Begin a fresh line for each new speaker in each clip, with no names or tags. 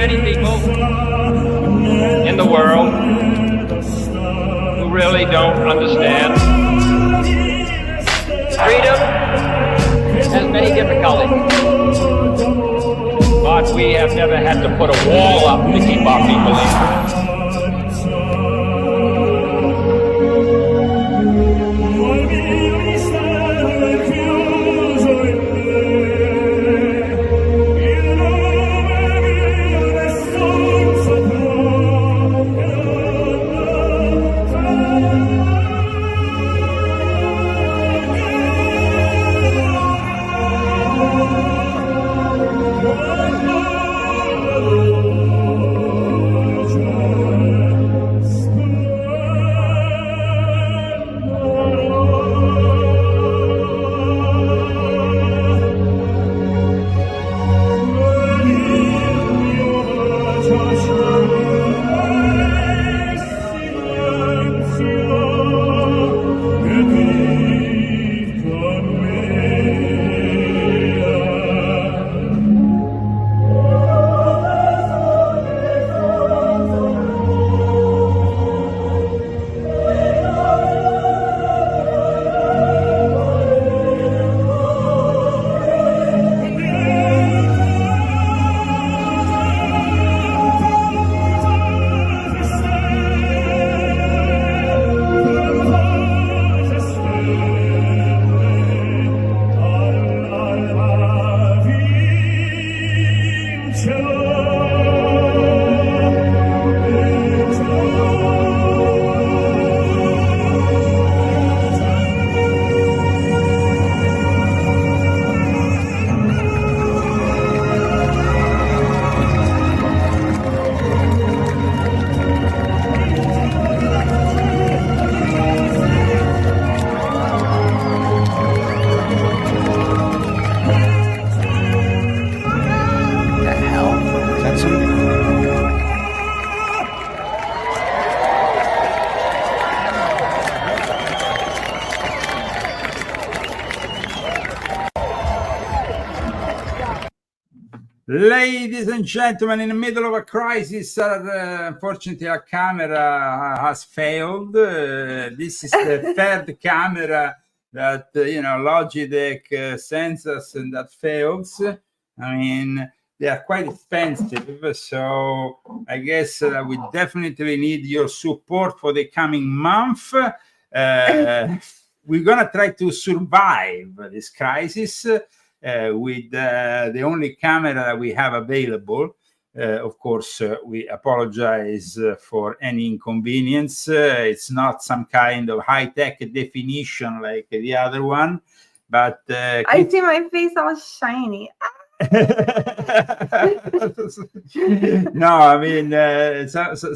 many people in the world who really don't understand. Freedom has many difficulties, but we have never had to put a wall up to keep our people in.
Ladies and gentlemen, in the middle of a crisis, unfortunately, our camera has failed. This is the third camera that, Logitech sends us and that fails. I mean, they are quite expensive, so I guess we definitely need your support for the coming month. We're going to try to survive this crisis with the only camera that we have available. Of course, we apologize for any inconvenience. It's not some kind of high-tech definition like the other one, but
I see my face all shiny.
No, I mean,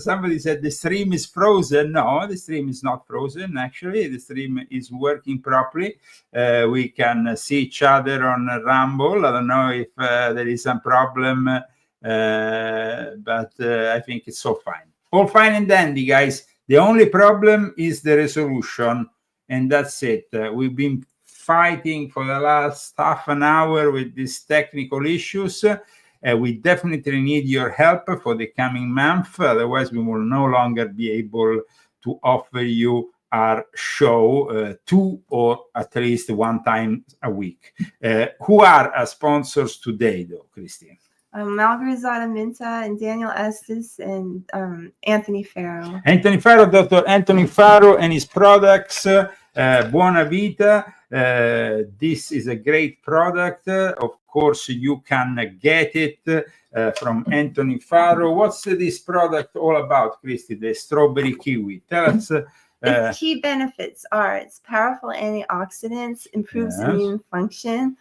somebody said the stream is frozen. No, the stream is not frozen. Actually, the stream is working properly. We can see each other on Rumble. I don't know if there is some problem, but I think it's all fine. All fine and dandy, guys. The only problem is the resolution, and that's it. We've been fighting for the last half an hour with these technical issues. We definitely need your help for the coming month. Otherwise, we will no longer be able to offer you our show 2 or at least 1 time a week. Who are our sponsors today, though, Christine?
Malgorzata Minta and Daniel Estes and Anthony Farrow.
Anthony Farrow, Dr. Anthony Farrow and his products, Buona Vita. This is a great product. Of course, you can get it from Anthony Farrow. What's this product all about, Christy? The strawberry kiwi. Tell us.
Its key benefits are its powerful antioxidants, improves immune function,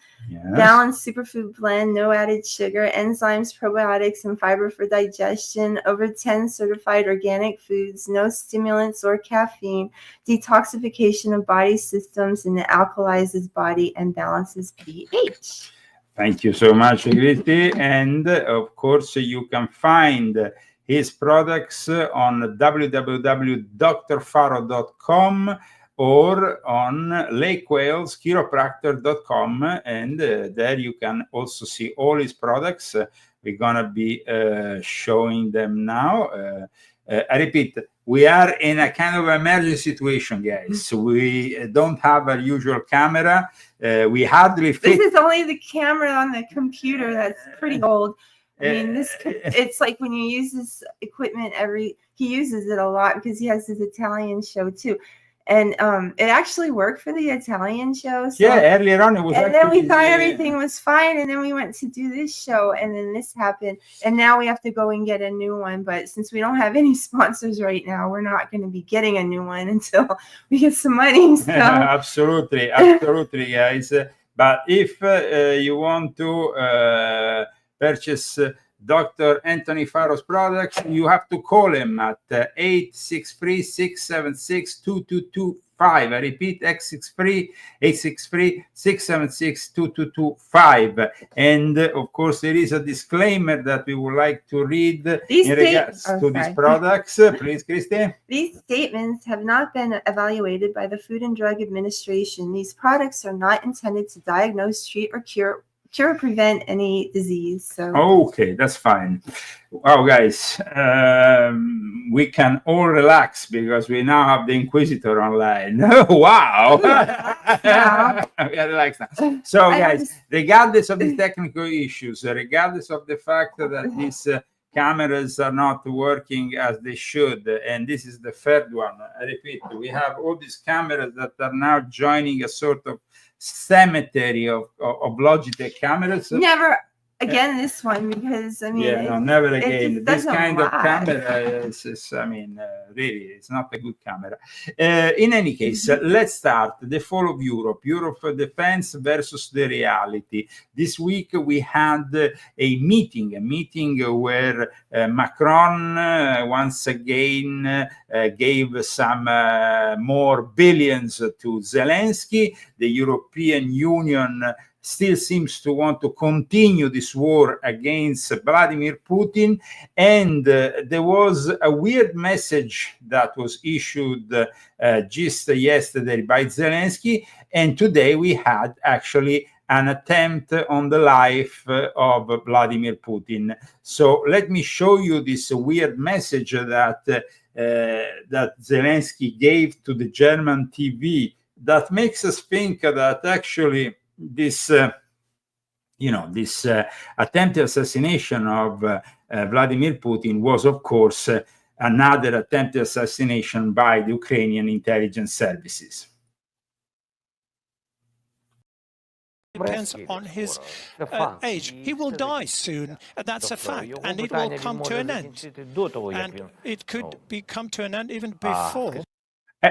balanced superfood blend, no added sugar, enzymes, probiotics, and fiber for digestion, over 10 certified organic foods, no stimulants or caffeine, detoxification of body systems, and it alkalizes body and balances pH.
Thank you so much, Christy. And of course, you can find his products on www.drfarrow.com or on lakewaleschiropractor.com, and there you can also see all his products. we're gonna be showing them now. I repeat, we are in a kind of emergency situation, guys. We don't have a usual camera. We hardly fit.
This is only the camera on the computer that's pretty old. I mean, it's like when you use this equipment he uses it a lot because he has his Italian show too. And it actually worked for the Italian show. So,
yeah, earlier on it was.
And then we thought everything was fine, and then we went to do this show, and then this happened, and now we have to go and get a new one. But since we don't have any sponsors right now, we're not going to be getting a new one until we get some money. So.
Absolutely, guys. But if you want to purchase Dr. Anthony Faro's products, you have to call him at 863-676-2225. I repeat, 863-676-2225. And of course, there is a disclaimer that we would like to read in regards to these products. Please, Christy.
These statements have not been evaluated by the Food and Drug Administration. These products are not intended to diagnose, treat, or cure or prevent any disease. So
okay, that's fine. Wow, guys, we can all relax because we now have the Inquisitor online. Wow. We are relaxed now. So guys, regardless of the technical issues, regardless of the fact that these cameras are not working as they should, and this is the third one, I repeat, we have all these cameras that are now joining a sort of cemetery of Logitech cameras.
Never again this one, because I mean,
never again. This kind of camera is I mean, really, it's not a good camera. In any case, let's start. The fall of Europe defense versus the reality. This week we had a meeting where Macron once again gave some more billions to Zelensky. The European Union still seems to want to continue this war against Vladimir Putin. And there was a weird message that was issued just yesterday by Zelensky. And today we had actually an attempt on the life of Vladimir Putin. So let me show you this weird message that Zelensky gave to the German TV that makes us think that actually this attempted assassination of Vladimir Putin was, of course, another attempted assassination by the Ukrainian intelligence services.
Depends on his age. He will die soon, and that's a fact, and it will come to an end. And it could come to an end even before.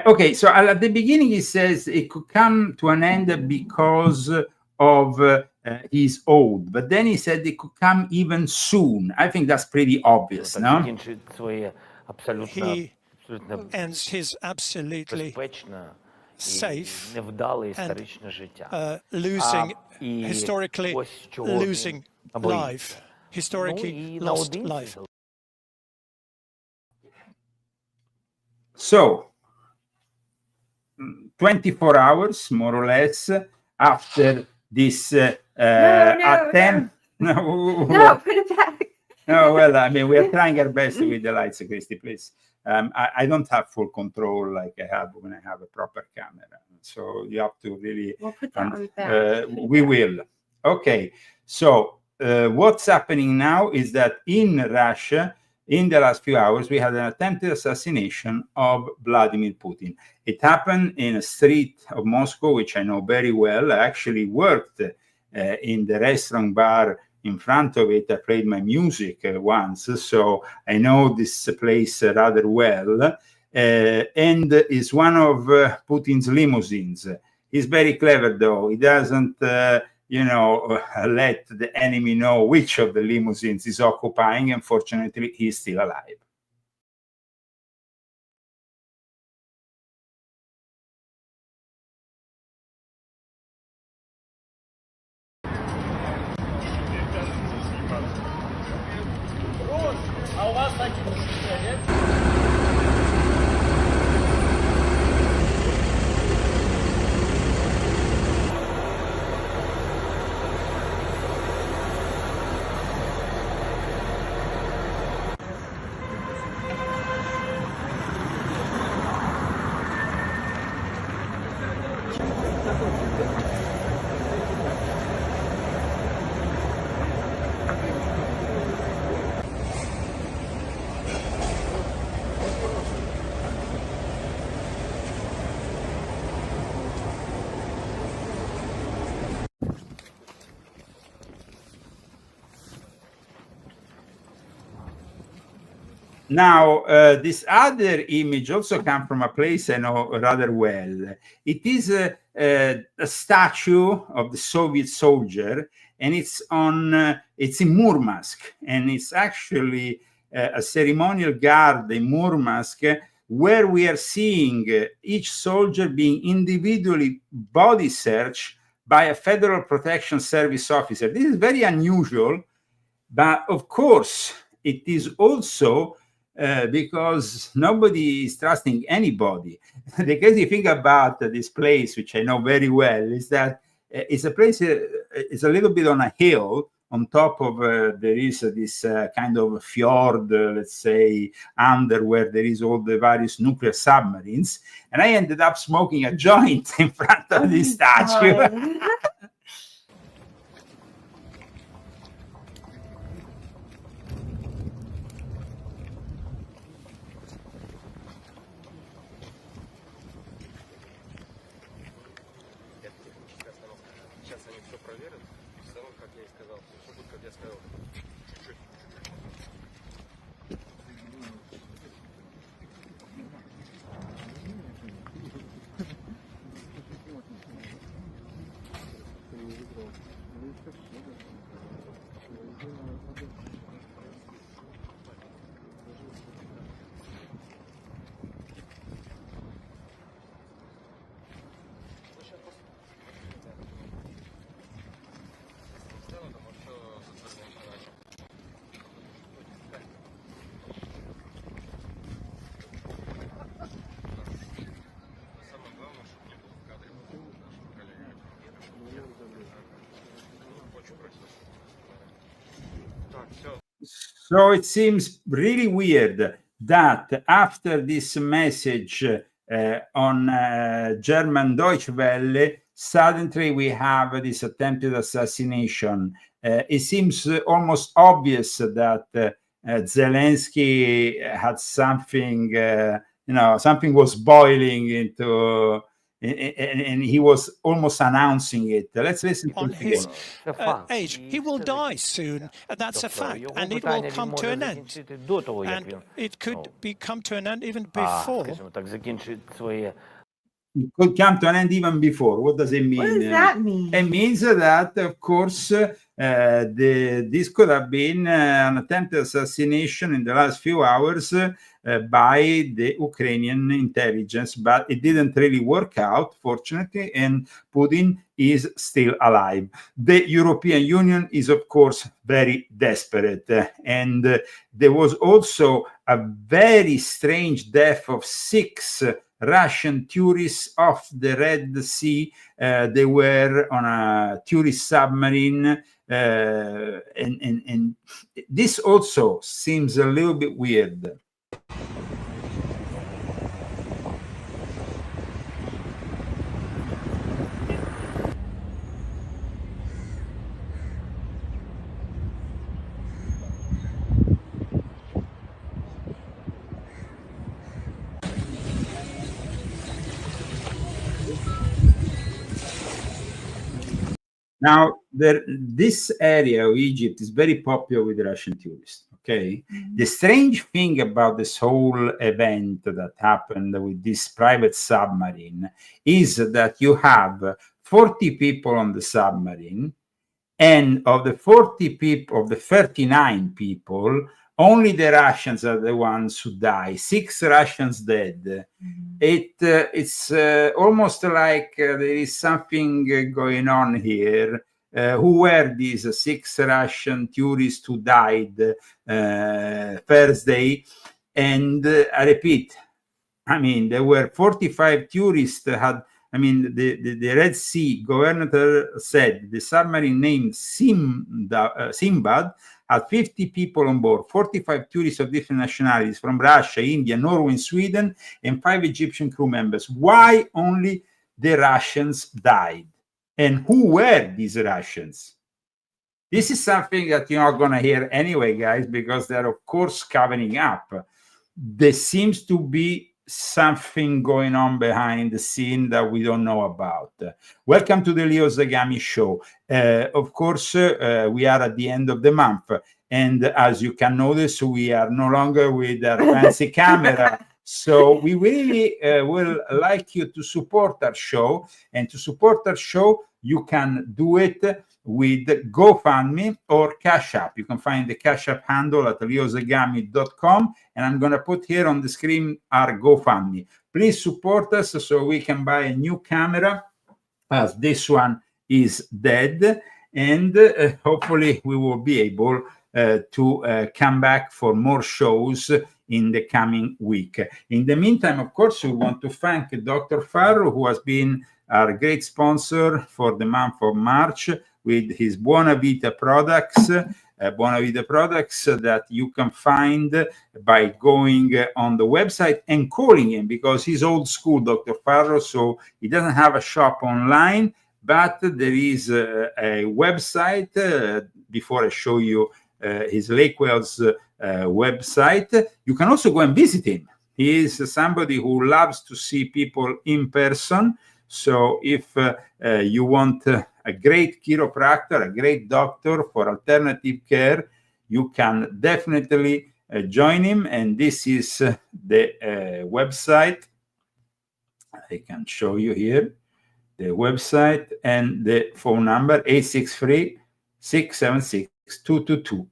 Okay, so at the beginning he says it could come to an end because of he's old, but then he said it could come even soon. I think that's pretty obvious, no?
He ends his absolutely safe and historically losing life, historically lost life.
So 24 hours, more or less, after this attempt.
No, put it back.
No, well, I mean, we are trying our best with the lights, Christy, please. I don't have full control like I have when I have a proper camera. So you have to really...
We'll put that on back.
We will. Okay, so what's happening now is that in Russia, in the last few hours, we had an attempted assassination of Vladimir Putin. It happened in a street of Moscow, which I know very well. I actually worked in the restaurant bar in front of it. I played my music once, so I know this place rather well. And is one of Putin's limousines. He's very clever, though. He doesn't... let the enemy know which of the limousines is occupying. Unfortunately, he's still alive. Now, this other image also comes from a place I know rather well. It is a statue of the Soviet soldier, and it's in Murmansk, and it's actually a ceremonial guard in Murmansk, where we are seeing each soldier being individually body searched by a Federal Protection Service officer. This is very unusual, but of course, it is also because nobody is trusting anybody. The crazy thing about this place, which I know very well, is that it's a place, it's a little bit on a hill. On top of there is this kind of fjord, let's say, under where there is all the various nuclear submarines. And I ended up smoking a joint in front of this statue. So it seems really weird that after this message on German Deutsche Welle, suddenly we have this attempted assassination. It seems almost obvious that Zelensky had something, something was boiling into, and he was almost announcing it. Let's listen to
his age. He will die soon, that's a fact, and it will come to an end. And it could come to an end even before.
It could come to an end even before. What does it mean?
What does that mean?
It means that, of course, this could have been an attempted assassination in the last few hours by the Ukrainian intelligence, but it didn't really work out, fortunately, and Putin is still alive. The European Union is, of course, very desperate. And there was also a very strange death of 6 Russian tourists off the Red Sea. They were on a tourist submarine, and this also seems a little bit weird. Now, this area of Egypt is very popular with Russian tourists, okay? Mm-hmm. The strange thing about this whole event that happened with this private submarine is that you have 40 people on the submarine, and of the 40 people, of the 39 people, only the Russians are the ones who die. 6 Russians dead. Mm-hmm. It's almost like there is something going on here. Who were these 6 Russian tourists who died Thursday? And I repeat, I mean, there were 45 tourists that had, I mean, the Red Sea governor said the submarine named Simbad had 50 people on board, 45 tourists of different nationalities from Russia, India, Norway, and Sweden, and 5 Egyptian crew members. Why only the Russians died? And who were these Russians? This is something that you're not going to hear anyway, guys, because they're, of course, covering up. There seems to be something going on behind the scene that we don't know about. Welcome to the Leo Zagami show. Of course, we are at the end of the month, and as you can notice, we are no longer with our fancy camera. So we really will like you to support our show, and to support our show, you can do it with GoFundMe or Cash App. You can find the Cash App handle at leozagami.com, and I'm going to put here on the screen our GoFundMe. Please support us so we can buy a new camera, as this one is dead, and hopefully we will be able to come back for more shows in the coming week. In the meantime, of course, we want to thank Dr. Farro, who has been our great sponsor for the month of March with his Buona Vita products. Buona Vita products that you can find by going on the website and calling him, because he's old school, Dr. Farro, so he doesn't have a shop online, but there is a website. Before I show you his Lakewell's website, you can also go and visit him. He is somebody who loves to see people in person. So if you want a great chiropractor, a great doctor for alternative care, you can definitely join him. And this is the website. I can show you here the website and the phone number, 863-676-2225.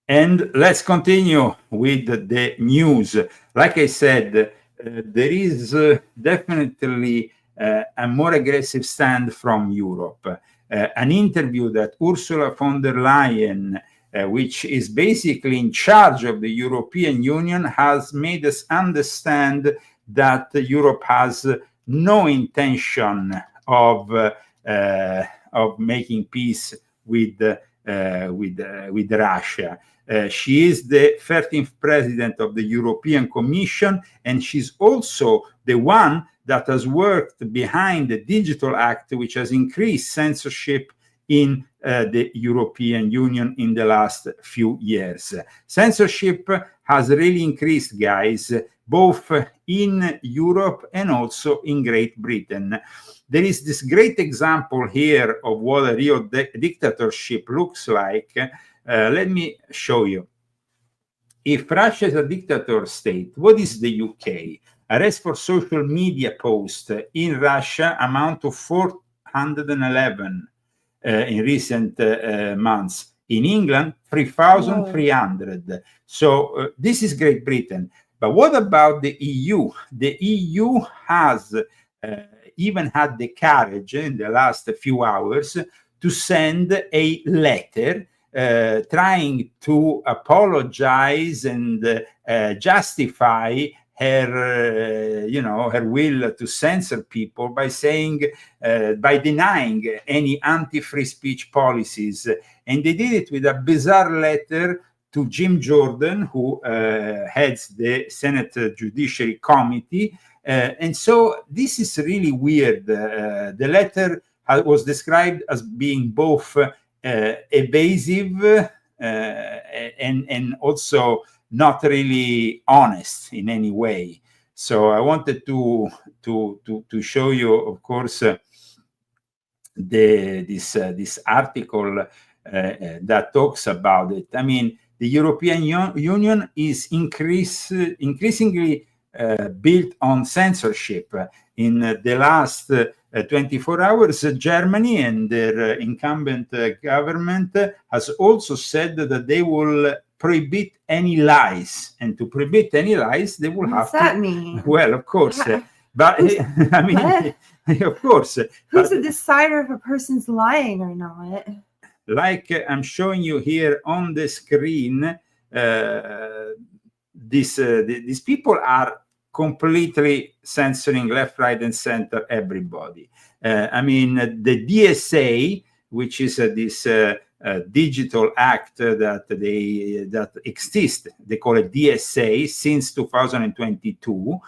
And let's continue with the news. Like I said, there is definitely a more aggressive stand from Europe. An interview that Ursula von der Leyen, which is basically in charge of the European Union, has made us understand that Europe has no intention of making peace with Russia. She is the 13th president of the European Commission, and she's also the one that has worked behind the Digital Act, which has increased censorship in the European Union in the last few years. Censorship has really increased, guys, both in Europe and also in Great Britain. There is this great example here of what a real dictatorship looks like. Let me show you. If Russia is a dictator state, what is the UK? Arrests for social media posts in Russia amount to 411 in recent months. In England, 3,300. So this is Great Britain. But what about the EU? The EU has even had the courage in the last few hours to send a letter trying to apologize and justify her, her will to censor people by saying, by denying any anti-free speech policies. And they did it with a bizarre letter to Jim Jordan, who heads the Senate Judiciary Committee. And so this is really weird. The letter was described as being both evasive and also not really honest in any way. So I wanted to show you, of course, this article that talks about it. I mean, the European Union is increasingly built on censorship. In the last 24 hours, Germany and their incumbent government has also said that they will prohibit any lies, and to prohibit any lies, they will have to. What does that
mean?
Well, of course, but I mean, of course.
Who's the decider if a person's lying or not?
Like I'm showing you here on the screen, these people are completely censoring left, right, and center everybody. I mean, the DSA, which is this digital act that exists, they call it DSA since 2022,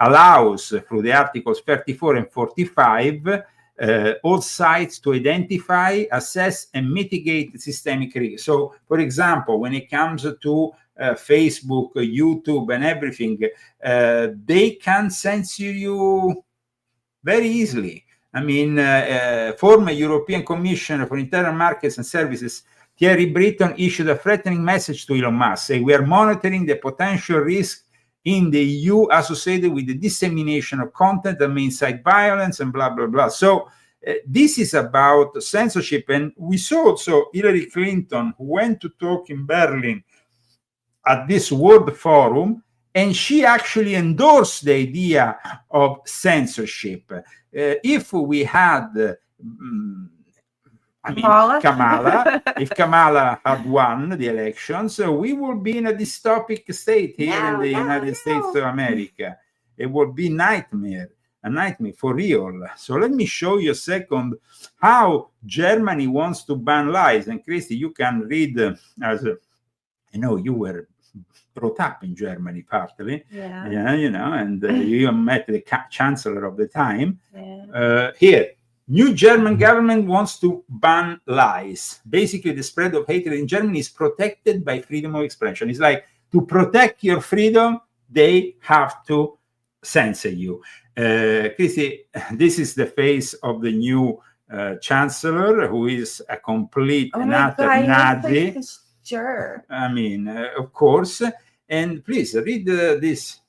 allows through the articles 34 and 45 all sites to identify, assess, and mitigate systemic risk. So, for example, when it comes to Facebook, YouTube, and everything, they can censor you very easily. I mean, former European Commissioner for Internal Markets and Services Thierry Breton issued a threatening message to Elon Musk, saying, "We are monitoring the potential risk in the EU associated with the dissemination of content that may incite violence," and blah, blah, blah. So this is about censorship. And we saw also Hillary Clinton, who went to talk in Berlin at this World Forum, and she actually endorsed the idea of censorship. If we had Kamala, if Kamala had won the elections, we would be in a dystopic state here in the United States of America. It would be a nightmare for real. So let me show you a second how Germany wants to ban lies. And Christy, you can read, as I know you were brought up in Germany partly, and you met the chancellor of the time. Here, new German government wants to ban lies. Basically, the spread of hatred in Germany is protected by freedom of expression. It's like, to protect your freedom, they have to censor you. Christy, this is the face of the new chancellor, who is a complete and utter Nazi.
Sure.
I mean, of course. And please read this.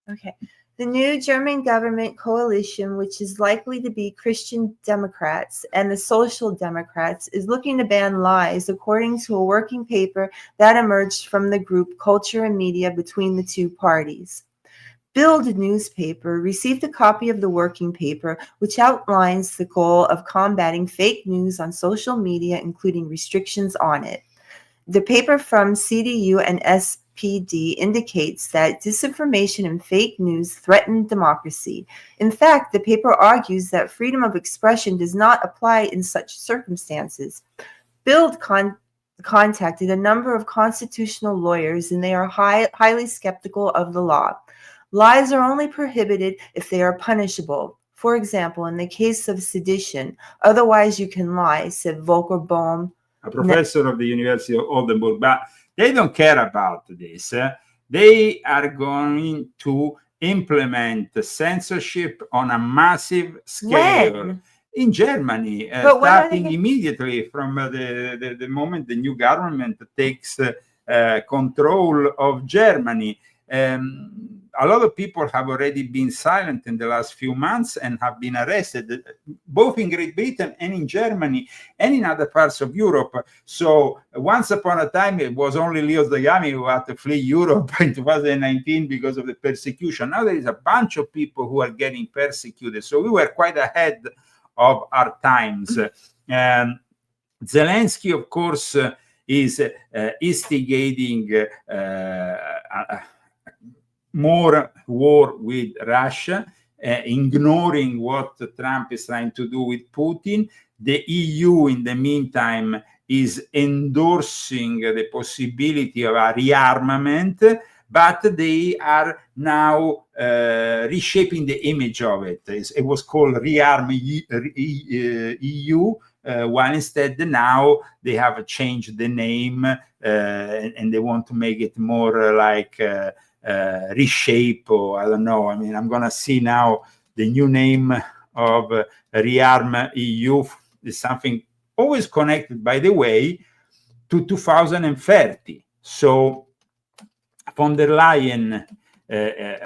Okay. The new German government coalition, which is likely to be Christian Democrats and the Social Democrats, is looking to ban lies, according to a working paper that emerged from the group Culture and Media between the two parties. Bild newspaper received a copy of the working paper, which outlines the goal of combating fake news on social media, including restrictions on it. The paper from CDU and SPD indicates that disinformation and fake news threaten democracy. In fact, the paper argues that freedom of expression does not apply in such circumstances. Bild contacted a number of constitutional lawyers, and they are highly skeptical of the law. Lies are only prohibited if they are punishable. For example, in the case of sedition, otherwise you can lie, said Volker Bohm,
a professor of the University of Oldenburg. But they don't care about this. They are going to implement censorship on a massive scale.
When?
In Germany, starting immediately from the moment the new government takes control of Germany. A lot of people have already been silent in the last few months and have been arrested, both in Great Britain and in Germany and in other parts of Europe. So once upon a time, it was only Leo Zagami who had to flee Europe in 2019 because of the persecution. Now there is a bunch of people who are getting persecuted. So we were quite ahead of our times. Zelensky, of course, is instigating more war with Russia, ignoring what Trump is trying to do with Putin. The EU, in the meantime, is endorsing the possibility of a rearmament, but they are now reshaping the image of it. It was called Rearm EU, while instead now they have changed the name and they want to make it more like reshape, or I don't know. I mean, I'm gonna see now the new name of Rearm EU is something always connected, by the way, to 2030. So von der Leyen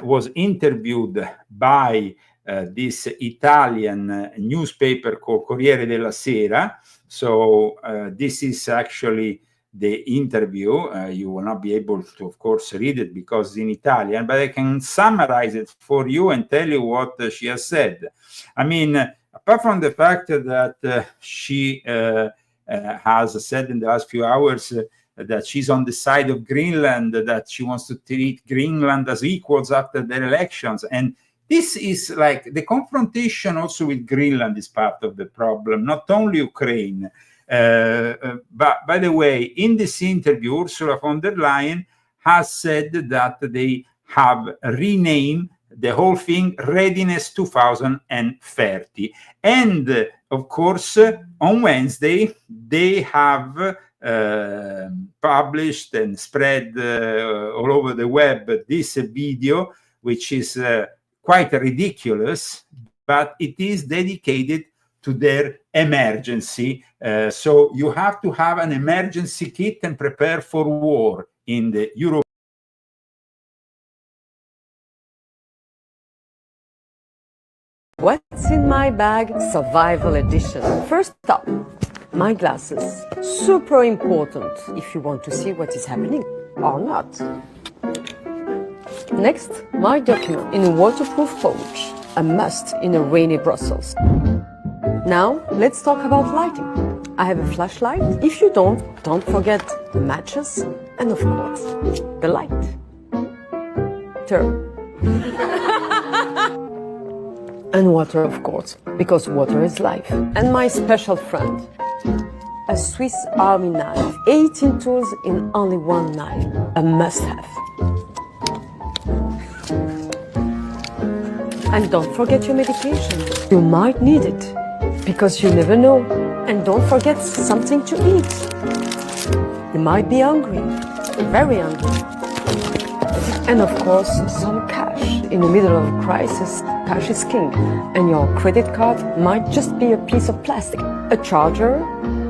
was interviewed by this Italian newspaper called Corriere della Sera. So this is actually the interview. You will not be able to, of course, read it because it's in Italian, but I can summarize it for you and tell you what she has said. I mean, apart from the fact that she has said in the last few hours that she's on the side of Greenland, that she wants to treat Greenland as equals after their elections. And this is like the confrontation also with Greenland is part of the problem, not only Ukraine. But by the way, in this interview, Ursula von der Leyen has said that they have renamed the whole thing, Readiness 2030. And of course, on Wednesday, they have published and spread all over the web this video, which is quite ridiculous, but it is dedicated to their emergency. So you have to have an emergency kit and prepare for war in the Europe.
What's in my bag? Survival edition. First up, my glasses. Super important if you want to see what is happening or not. Next, my document in a waterproof pouch. A must in a rainy Brussels. Now, let's talk about lighting. I have a flashlight. If you don't forget the matches and of course, the light. Turn. And water, of course, because water is life. And my special friend, a Swiss Army knife. 18 tools in only one knife. A must-have. And don't forget your medication. You might need it, because you never know. And don't forget something to eat. You might be hungry, very hungry. And of course, some cash. In the middle of a crisis, cash is king. And your credit card might just be a piece of plastic, a charger,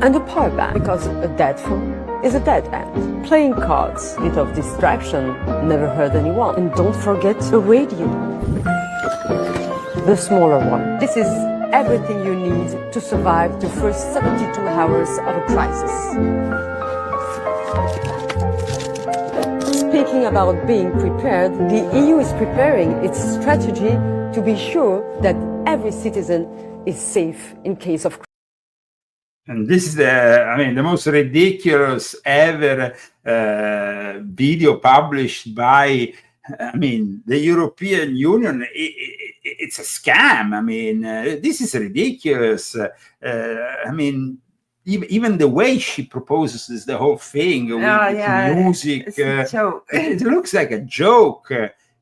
and a power bank. Because a dead phone is a dead end. Playing cards, bit of distraction, never hurt anyone. And don't forget a radio. The smaller one. This is everything you need to survive the first 72 hours of a crisis. Speaking about being prepared, the EU is preparing its strategy to be sure that every citizen is safe in case of crisis.
And this is the most ridiculous ever video published by, the European Union. It's a scam. This is ridiculous. Even the way she proposes the whole thing with music,
it's a joke.
It looks like a joke.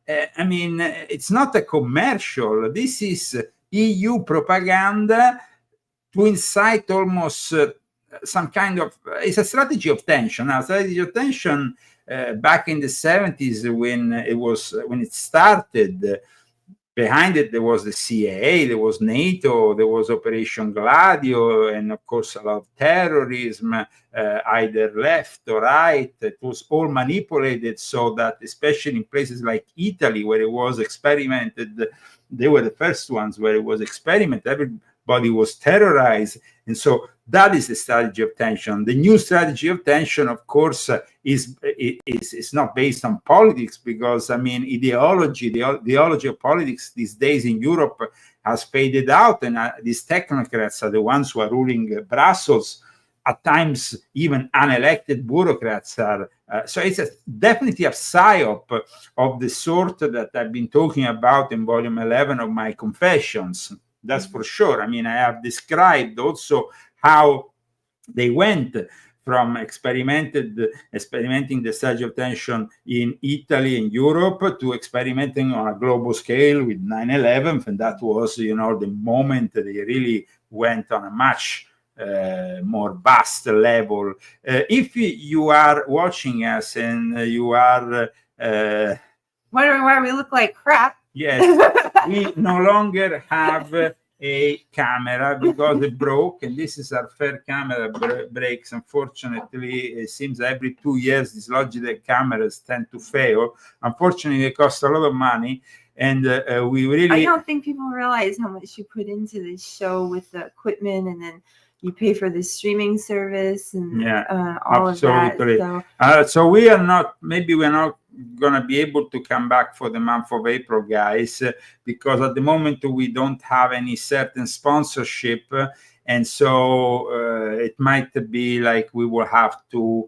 It's not a commercial. This is EU propaganda to incite almost some kind of, it's a strategy of tension. Now, strategy of tension back in the 70s when it started. Behind it, there was the CIA, there was NATO, there was Operation Gladio, and of course, a lot of terrorism, either left or right. It was all manipulated so that, especially in places like Italy, where it was experimented, they were the first ones where it was experimented. Everybody was terrorized. And so that is the strategy of tension. The new strategy of tension, of course, is not based on politics, because the ideology of politics these days in Europe has faded out, and these technocrats are the ones who are ruling Brussels. At times, even unelected bureaucrats are. So it's definitely a psyop of the sort that I've been talking about in volume 11 of my Confessions. That's for sure. I have described also how they went from experimenting the strategy of tension in Italy and Europe to experimenting on a global scale with 9/11, and that was, the moment they really went on a much more vast level. If you are watching us and you are
wondering why we look like crap,
yes, we no longer have a camera because it broke, and this is our third camera breaks. Unfortunately, it seems every 2 years these Logitech cameras tend to fail. Unfortunately, they cost a lot of money, and we really.
I don't think people realize how much you put into this show with the equipment, and then you pay for the streaming service and all
absolutely.
of that.
So we're not gonna be able to come back for the month of April, guys, because at the moment we don't have any certain sponsorship, and so it might be like we will have to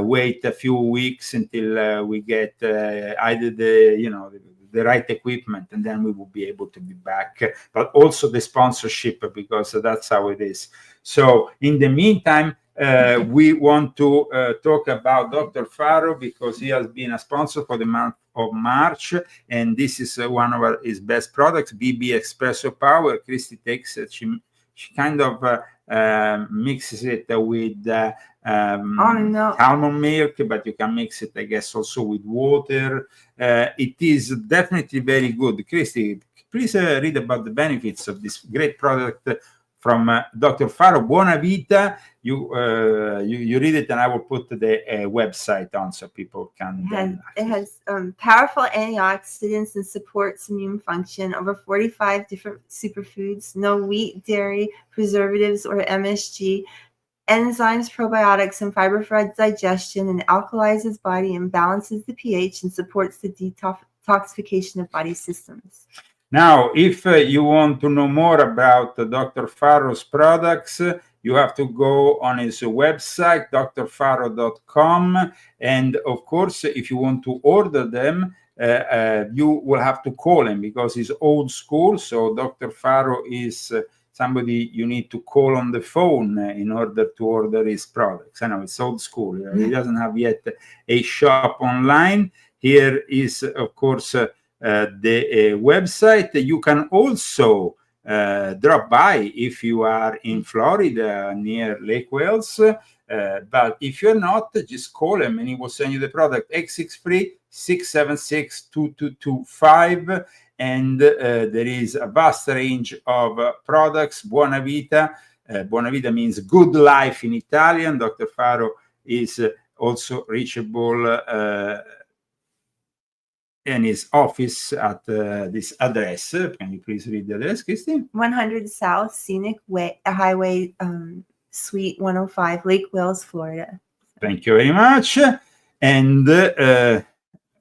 wait a few weeks until we get either the right equipment, and then we will be able to be back, but also the sponsorship, because that's how it is. So in the meantime, we want to talk about Dr. Faro because he has been a sponsor for the month of March, and this is one of his best products, BB Espresso Power. Christy takes it, she kind of mixes it with almond milk, but you can mix it, I guess, also with water. It is definitely very good. Christy, please read about the benefits of this great product from Dr. Faro. Buona Vita. You read it, and I will put the website on so people can.
It has powerful antioxidants and supports immune function. Over 45 different superfoods. No wheat, dairy, preservatives, or MSG. Enzymes, probiotics, and fiber for digestion, and alkalizes body and balances the pH and supports the detoxification of body systems.
Now, if you want to know more about Dr. Faro's products, you have to go on his website, drfaro.com. And of course, if you want to order them, you will have to call him because he's old school. So Dr. Faro is somebody you need to call on the phone in order to order his products. I know it's old school. He doesn't have yet a shop online. Here is, of course, the website. You can also drop by if you are in Florida near Lake Wales, but if you're not, just call him and he will send you the product. 863-676-2225, and there is a vast range of products. Buona Vita. Buona Vita means good life in Italian. Dr. Faro is also reachable in his office at this address. Can you please read the address, Christine? 100
South Scenic Way, Highway, Suite 105, Lake Wales, Florida.
Thank you very much. And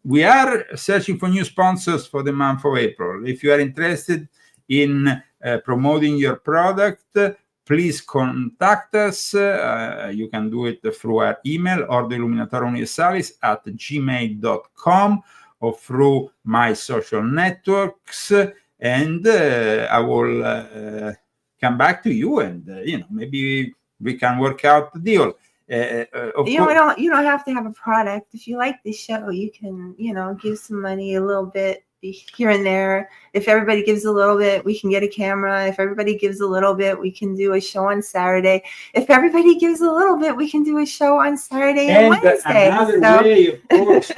we are searching for new sponsors for the month of April. If you are interested in promoting your product, please contact us. You can do it through our email or the Illuminatore Universalis at gmail.com, or through my social networks, and I will come back to you, and maybe we can work out the deal.
You don't have to have a product. If you like the show, you can give some money a little bit here and there. If everybody gives a little bit, we can get a camera. If everybody gives a little bit, we can do a show on Saturday. If everybody gives a little bit, we can do a show on Saturday and Wednesday.
Another way, of course,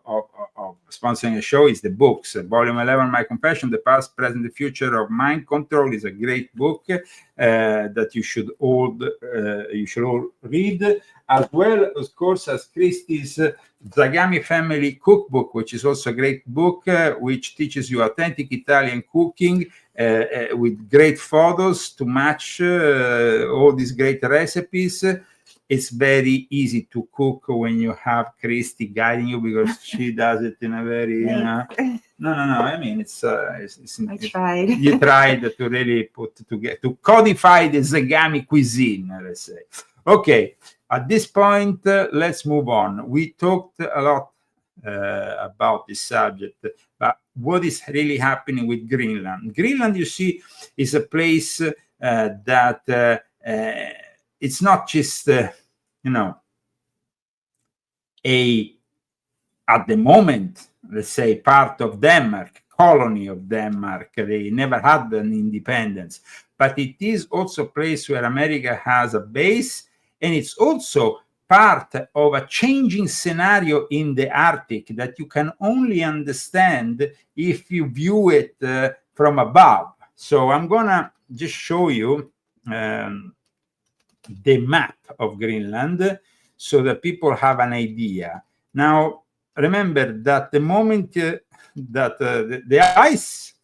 of sponsoring a show is the books. Volume 11, My Confession, The Past, Present, the Future of Mind Control is a great book that you should all read, as well, of course, as Christie's Zagami Family Cookbook, which is also a great book, which teaches you authentic Italian cooking with great photos to match all these great recipes. It's very easy to cook when you have Christy guiding you, because she does it in a very, no. I mean, it's
I tried.
You tried to really to codify the Zagami cuisine, let's say. Okay, at this point, let's move on. We talked a lot about this subject, but what is really happening with Greenland? Greenland, you see, is a place that it's not just at the moment, let's say, part of Denmark, colony of Denmark. They never had an independence, but it is also a place where America has a base, and it's also part of a changing scenario in the Arctic that you can only understand if you view it from above. So I'm gonna just show you the map of Greenland so that people have an idea. Now, remember that the moment that the ice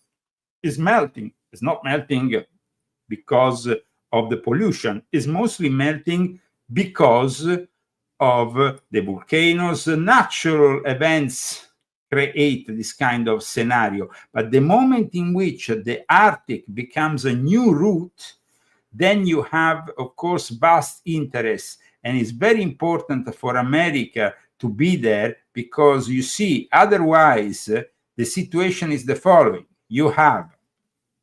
is melting, it's not melting because of the pollution, it's mostly melting because of the volcanoes. Natural events create this kind of scenario. But the moment in which the Arctic becomes a new route, then you have, of course, vast interest. And it's very important for America to be there, because you see, otherwise, the situation is the following. You have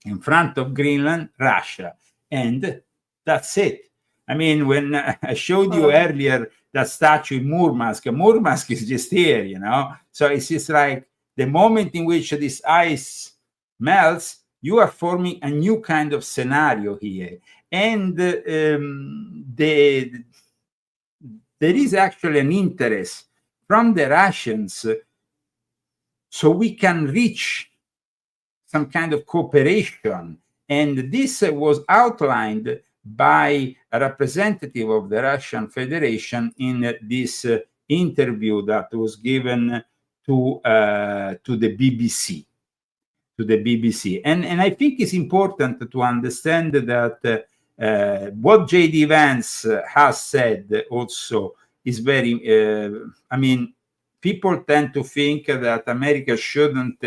in front of Greenland, Russia, and That's it. I mean, when I showed you earlier that statue in Murmansk is just here, you know. So it's just like the moment in which this ice melts, you are forming a new kind of scenario here. And there is actually an interest from the Russians so we can reach some kind of cooperation. And this was outlined by a representative of the Russian Federation in this interview that was given to the BBC. And I think it's important to understand that what J.D. Vance has said also is very, I mean, people tend to think that America shouldn't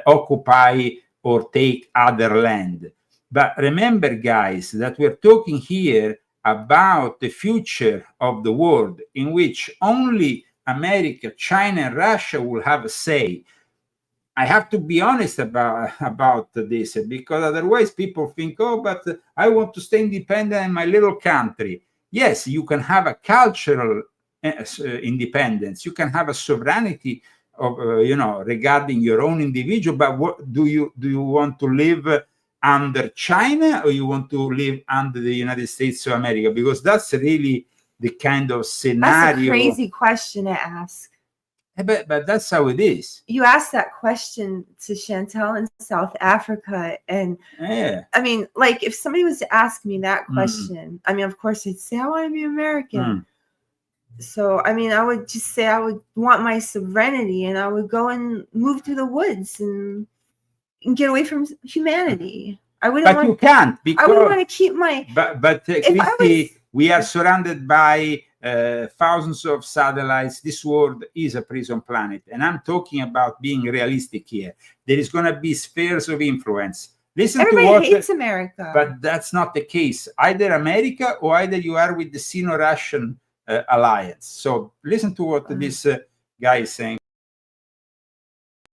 occupy or take other land. But remember, guys, that we're talking here about the future of the world in which only America, China, and Russia will have a say. I have to be honest about this, because otherwise people think, oh, but I want to stay independent in my little country. Yes, you can have a cultural independence. You can have a sovereignty of, regarding your own individual. But what do you want to live under China, or you want to live under the United States of America? Because that's really the kind of scenario.
That's a crazy question to ask.
But that's how it is.
You asked that question to Chantal in South Africa, and I mean, like, if somebody was to ask me that question, I mean, of course, I'd say I want to be American. So, I mean, I would just say I would want my sovereignty, and I would go and move to the woods and get away from humanity. I wouldn't. But
you can't, because
I wouldn't want to keep my.
But Christy, we are surrounded by thousands of satellites. This world is a prison planet, and I'm talking about being realistic here. There is going to be spheres of influence.
Everybody hates America,
but that's not the case. Either America or either you are with the Sino-Russian alliance. So listen to what this guy is saying.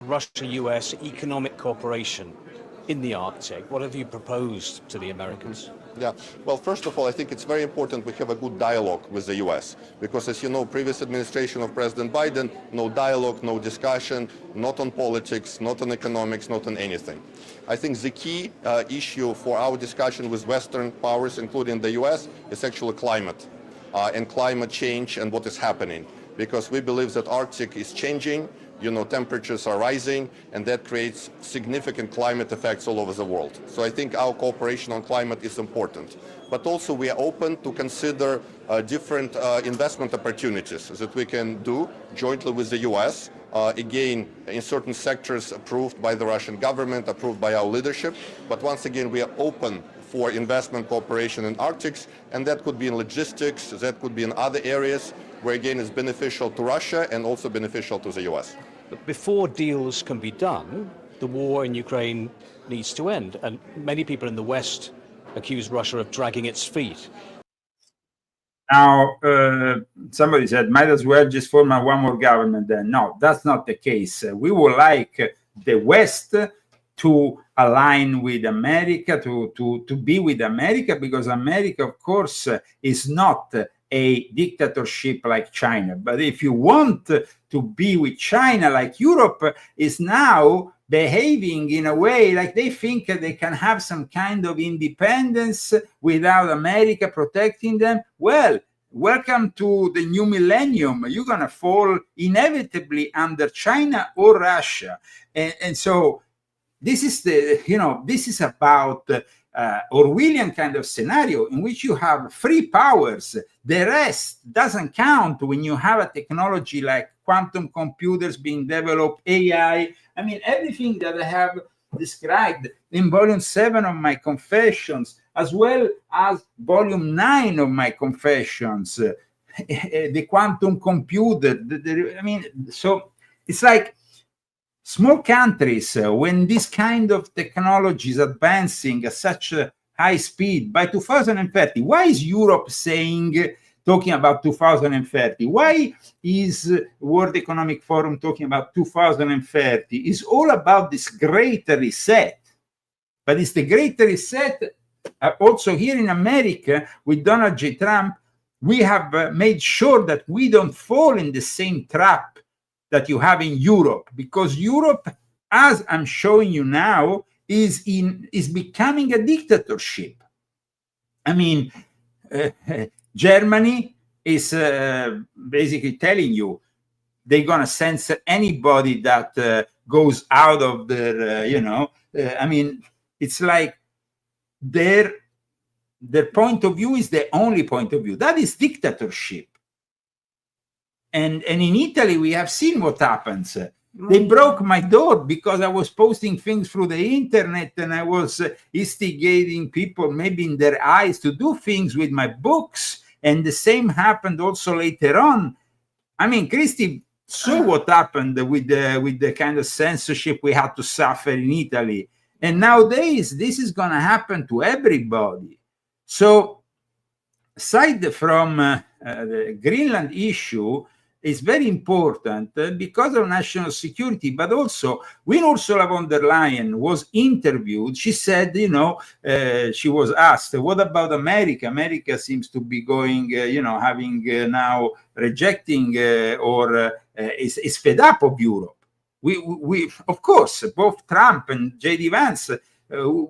Russia-US economic cooperation in the Arctic. What have you proposed to the Americans?
Yeah, well, first of all, I think it's very important we have a good dialogue with the U.S. because, as you know, previous administration of President Biden, no dialogue, no discussion, not on politics, not on economics, not on anything. I think the key issue for our discussion with Western powers, including the U.S., is actually climate and climate change and what is happening, because we believe that Arctic is changing. You know, temperatures are rising, and that creates significant climate effects all over the world. So I think our cooperation on climate is important. But also we are open to consider different investment opportunities that we can do jointly with the U.S., again, in certain sectors approved by the Russian government, approved by our leadership. But once again, we are open for investment cooperation in Arctic, and that could be in logistics, that could be in other areas, where again is beneficial to Russia and also beneficial to the US.
But before deals can be done, the war in Ukraine needs to end. And many people in the West accuse Russia of dragging its feet.
Now, somebody said, might as well just form one more government then. No, that's not the case. We would like the West to align with America, to be with America, because America, of course, is not a dictatorship like China. But if you want to be with China, like Europe is now behaving in a way like they think they can have some kind of independence without America protecting them, well, welcome to the new millennium. You're going to fall inevitably under China or Russia. And so this is this is about Orwellian kind of scenario in which you have free powers. The rest doesn't count when you have a technology like quantum computers being developed, AI. I mean, everything that I have described in volume 7 of my Confessions, as well as volume 9 of my Confessions, the quantum computer. I mean, so it's like small countries, when this kind of technology is advancing at such a high speed, by 2030, why is Europe talking about 2030? Why is World Economic Forum talking about 2030? It's all about this great reset. But it's the great reset Also here in America, with Donald J. Trump, we have made sure that we don't fall in the same trap that you have in Europe, because Europe, as I'm showing you now, is becoming a dictatorship. I mean, Germany is basically telling you they're going to censor anybody that goes out of their, I mean, it's like their point of view is the only point of view. That is dictatorship. And in Italy, we have seen what happens. They broke my door because I was posting things through the internet, and I was instigating people, maybe in their eyes, to do things with my books. And the same happened also later on. I mean, Christy saw what happened with the kind of censorship we had to suffer in Italy. And nowadays, this is going to happen to everybody. So, aside from the Greenland issue, is very important because of national security, but also when Ursula von der Leyen was interviewed, she said, she was asked, what about America? America seems to be going, having now rejecting or is fed up of Europe. We of course, both Trump and J.D. Vance,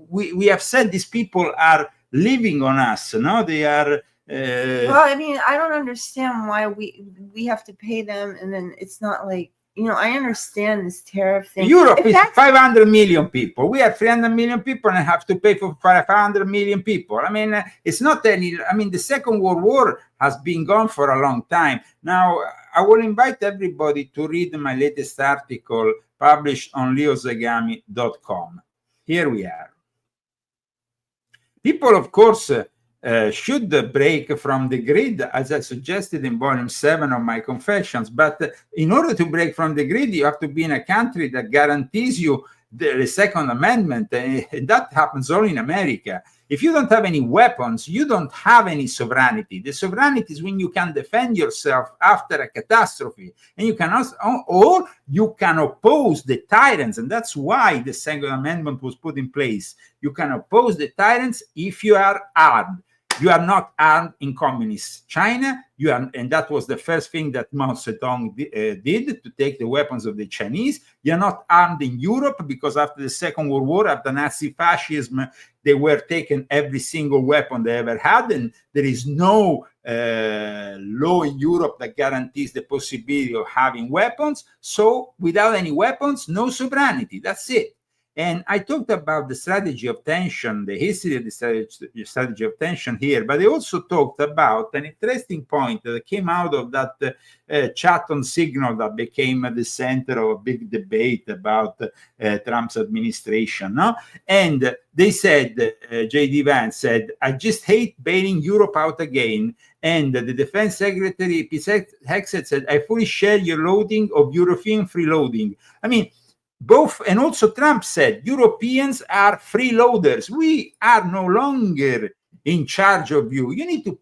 we have said these people are living on us, no? They are.
Well, I mean, I don't understand why we have to pay them, and then it's not like, I understand this tariff thing.
Europe is 500 million people. We are 300 million people and have to pay for 500 million people. I mean, it's not any. I mean, the Second World War has been gone for a long time. Now, I will invite everybody to read my latest article published on leozagami.com. Here we are. People, of course, should break from the grid, as I suggested in volume 7 of my Confessions. But in order to break from the grid, you have to be in a country that guarantees you the Second Amendment. And that happens only in America. If you don't have any weapons, you don't have any sovereignty. The sovereignty is when you can defend yourself after a catastrophe, and you can also, or you can oppose the tyrants. And that's why the Second Amendment was put in place. You can oppose the tyrants if you are armed. You are not armed in communist China. You are, and that was the first thing that Mao Zedong did, to take the weapons of the Chinese. You're not armed in Europe, because after the Second World War, after Nazi fascism, they were taken every single weapon they ever had, and there is no law in Europe that guarantees the possibility of having weapons. So without any weapons, no sovereignty. That's it. And I talked about the strategy of tension, the history of the strategy of tension here, but I also talked about an interesting point that came out of that chat on Signal that became the center of a big debate about Trump's administration. No? And they said, J.D. Vance said, I just hate bailing Europe out again. And the defense secretary, Pete Hegseth, said, I fully share your loading of European freeloading. I mean, both, and also Trump said, Europeans are freeloaders. We are no longer in charge of you. You need to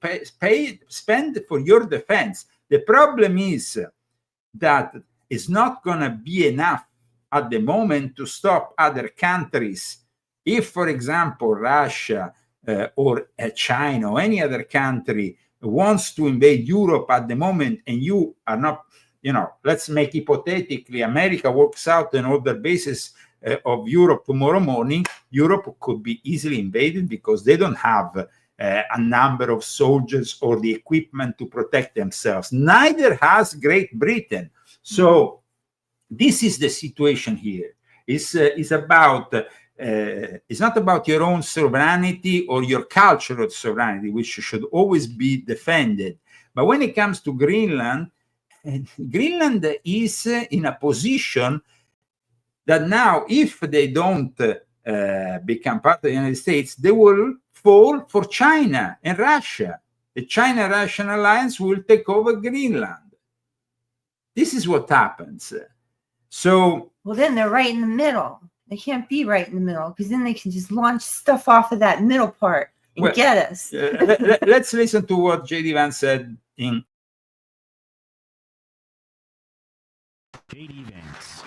spend for your defense. The problem is that it's not going to be enough at the moment to stop other countries. If, for example, Russia or China or any other country wants to invade Europe at the moment, and you are not, let's make hypothetically America works out an order basis of Europe tomorrow morning, Europe could be easily invaded because they don't have a number of soldiers or the equipment to protect themselves. Neither has Great Britain. So this is the situation here. It's about it's not about your own sovereignty or your cultural sovereignty, which should always be defended. But when it comes to Greenland, Greenland is in a position that now, if they don't become part of the United States, they will fall for China and Russia. The China-Russian alliance will take over Greenland. This is what happens. So,
well, then they're right in the middle. They can't be right in the middle, because then they can just launch stuff off of that middle part and get us.
Let's listen to what J.D. Vance said in
J.D. Vance.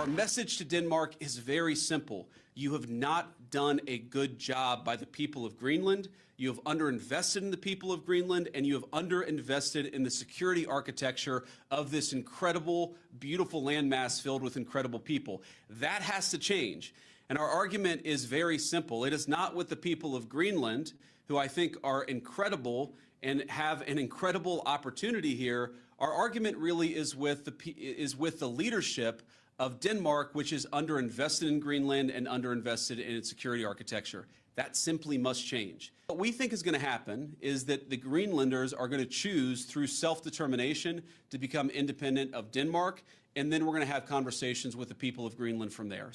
Our message to Denmark is very simple. You have not done a good job by the people of Greenland. You have underinvested in the people of Greenland, and you have underinvested in the security architecture of this incredible, beautiful landmass filled with incredible people. That has to change. And our argument is very simple. It is not with the people of Greenland, who I think are incredible and have an incredible opportunity here. Our argument really is with the leadership of Denmark, which is underinvested in Greenland and underinvested in its security architecture. That simply must change. What we think is going to happen is that the Greenlanders are going to choose through self-determination to become independent of Denmark, and then we're going to have conversations with the people of Greenland from there.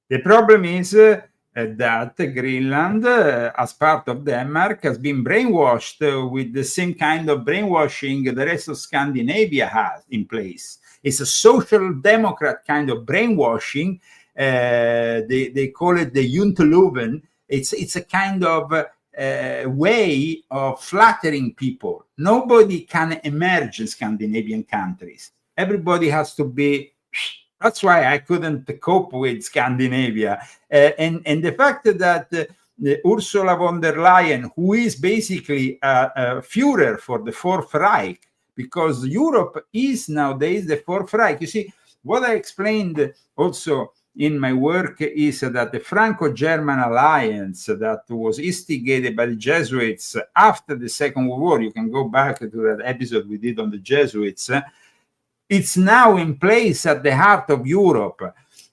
The problem is that Greenland, as part of Denmark, has been brainwashed with the same kind of brainwashing the rest of Scandinavia has in place. It's a social democrat kind of brainwashing. They call it the Junteloven. It's a kind of way of flattering people. Nobody can emerge in Scandinavian countries. Everybody has to be. That's why I couldn't cope with Scandinavia. And the fact that Ursula von der Leyen, who is basically a Führer for the Fourth Reich, because Europe is nowadays the Fourth Reich. You see, what I explained also in my work is that the Franco-German alliance that was instigated by the Jesuits after the Second World War, you can go back to that episode we did on the Jesuits, it's now in place at the heart of Europe.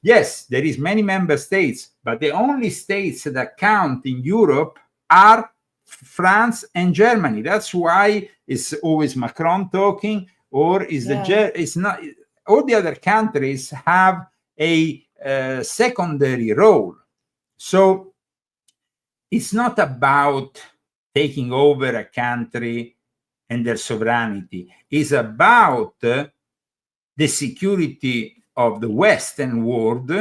Yes, there is many member states, but the only states that count in Europe are France and Germany. That's why it's always Macron talking, or is it's not. All the other countries have a secondary role. So it's not about taking over a country and their sovereignty. It's about the security of the Western world.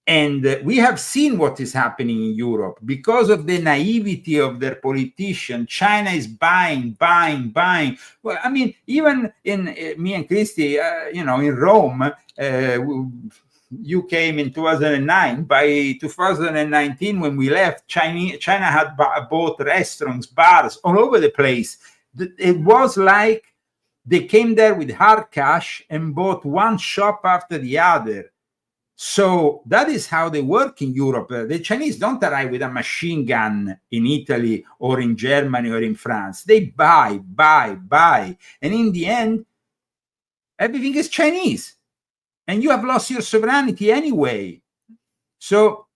And we have seen what is happening in Europe. Because of the naivety of their politicians, China is buying. Well, I mean, even in me and Christy, in Rome, you came in 2009. By 2019, when we left, China had bought restaurants, bars all over the place. It was like they came there with hard cash and bought one shop after the other. So that is how they work in Europe. The Chinese don't arrive with a machine gun in Italy or in Germany or in France. They buy. And in the end, everything is Chinese. And you have lost your sovereignty anyway. So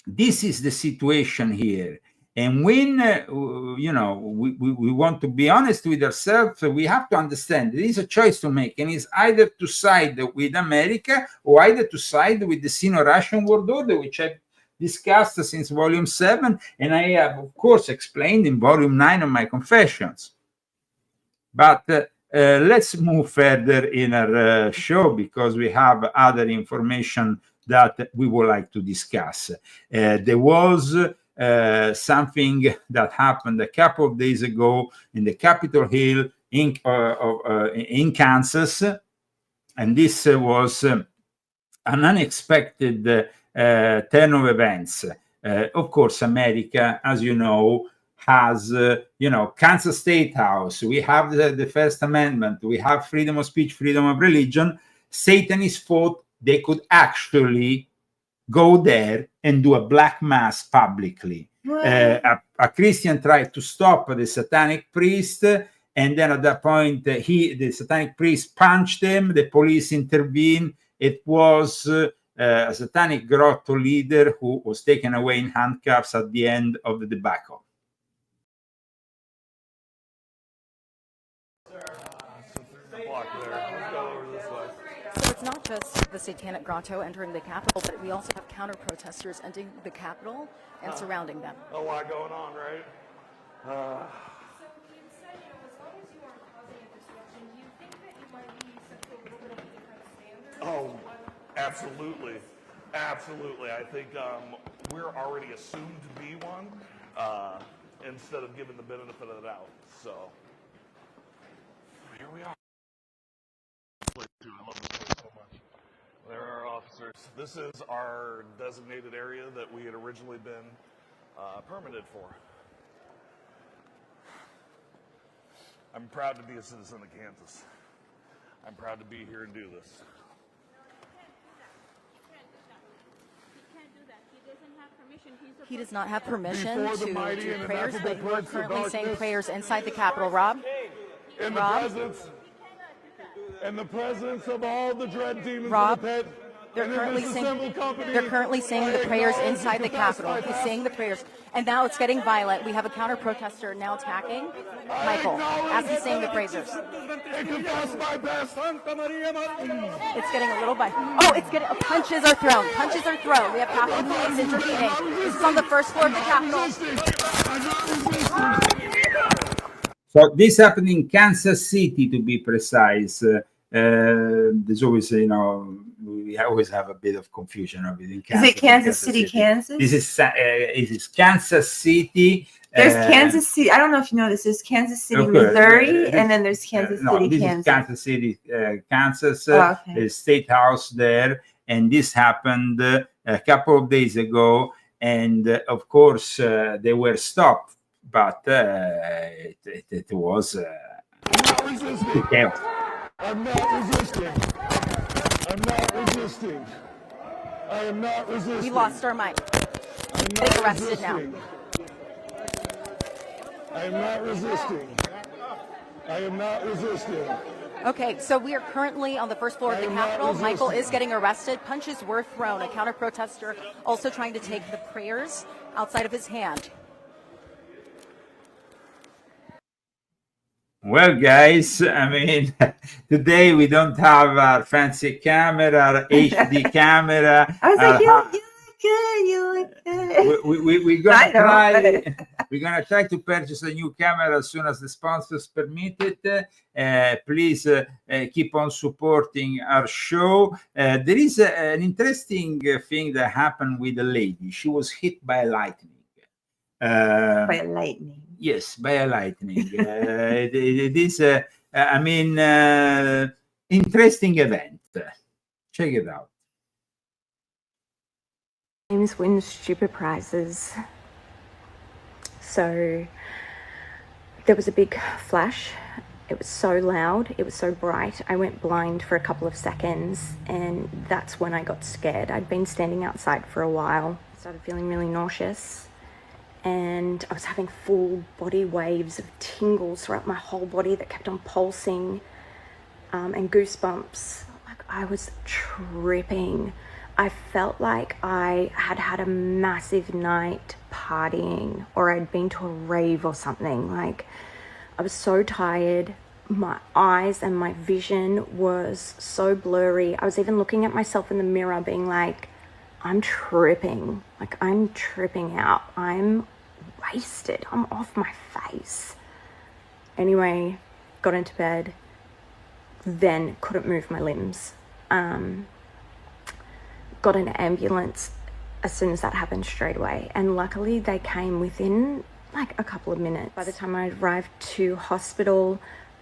this is the situation here. And when, we want to be honest with ourselves, we have to understand there is a choice to make, and it's either to side with America or either to side with the Sino-Russian world order, which I've discussed since volume 7, and I have, of course, explained in volume 9 of my Confessions. But let's move further in our show, because we have other information that we would like to discuss. There was something that happened a couple of days ago in the Capitol Hill in Kansas, and this was an unexpected turn of events. Of course, America, as you know, has Kansas State House. We have the First Amendment. We have freedom of speech, freedom of religion. Satanists thought they could actually go there and do a black mass publicly. A Christian tried to stop the satanic priest, and then at that point, the satanic priest punched him. The police intervened. It was a satanic grotto leader who was taken away in handcuffs at the end of the debacle.
So it's not just the satanic grotto entering the Capitol, but we also have counter-protesters entering the Capitol and surrounding them.
A lot going on, right?
So you said, as long as you aren't causing a disruption, do you think that you might be set to a little bit of a different standard?
Oh, absolutely. Absolutely. I think we're already assumed to be one instead of giving the benefit of the doubt. So here we are. I love this place so much. officers. This is our designated area that we had originally been permitted for. I'm proud to be a citizen of Kansas. I'm proud to be here and do this.
He does not have permission
Before the
to
mighty
do
and
prayers,
ineffable
but we're
prince of
currently saying
darkness,
prayers inside the Capitol. Rob?
in the presence and the presence of all the dread demons
Rob,
of the pit.
They're
and in
currently
this
saying
assembled company,
they're currently saying
I
the prayers
acknowledge
inside
and
the
confess
Capitol.
my
He's
past.
saying the prayers, and now it's getting violent. We have a counter protester now attacking Michael as he's saying the prayers.
And confess my past.
It's getting a little violent. Oh, it's getting punches are thrown. Punches are thrown. We have Capitol Police intervening. This is on the first floor of the Capitol.
So this happened in Kansas City, to be precise. There's always, we always have a bit of confusion of it in Kansas.
Is it Kansas City, Kansas?
This is Kansas City.
There's Kansas City. I don't know if you know this. There's Kansas City,
Okay.
Missouri, and then there's Kansas City,
this
Kansas.
is Kansas City, Kansas.
Oh, okay.
The State House there, and this happened a couple of days ago. And of course, they were stopped, but it was chaos.
I'm not resisting. I'm not resisting. I am not resisting.
We lost our mic.
I'm not
Getting arrested now.
resisting. I am not resisting. I am not resisting.
Okay, so we are currently on the first floor of the Capitol. Michael is getting arrested. Punches were thrown. A counter protester also trying to take the prayers outside of his hand.
Well, guys, I mean, today we don't have our fancy camera, our HD camera.
I was like, you look good.
We're gonna try to purchase a new camera as soon as the sponsors permit it. Please keep on supporting our show. There is an interesting thing that happened with a lady. She was hit by lightning.
By lightning.
Yes, by a lightning. It is, interesting event. Check it out.
James wins stupid prizes. So there was a big flash. It was so loud. It was so bright. I went blind for a couple of seconds, and that's when I got scared. I'd been standing outside for a while. Started feeling really nauseous. And I was having full body waves of tingles throughout my whole body that kept on pulsing, and goosebumps. Like I was tripping. I felt like I had had a massive night partying, or I'd been to a rave or something. Like I was so tired. My eyes and my vision was so blurry. I was even looking at myself in the mirror being like, I'm tripping. Like I'm tripping out. I'm wasted. I'm off my face. Anyway, got into bed, then couldn't move my limbs. Got an ambulance as soon as that happened straight away. And luckily they came within like a couple of minutes. By the time I arrived to hospital,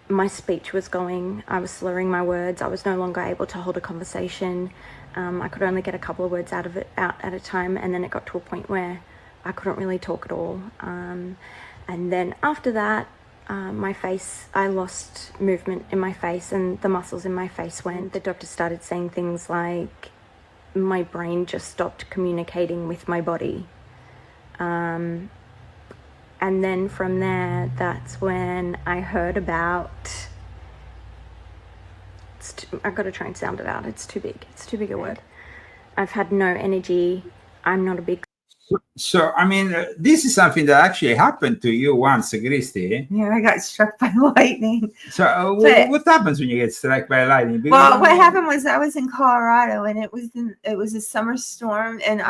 my speech was going. I was slurring my words. I was no longer able to hold a conversation. I could only get a couple of words out at a time, and then it got to a point where I couldn't really talk at all. And then after that, my face, I lost movement in my face, and the muscles in my face went. The doctor started saying things like my brain just stopped communicating with my body. And then from there, that's when I heard about, I've got to try and sound it out. It's too big. It's too big a word. I've had no energy. I'm not a big...
So, this is something that actually happened to you once, Christy.
Yeah, I got struck by lightning.
So, what happens when you get struck by lightning?
Well, what happened was I was in Colorado, and it was a summer storm, and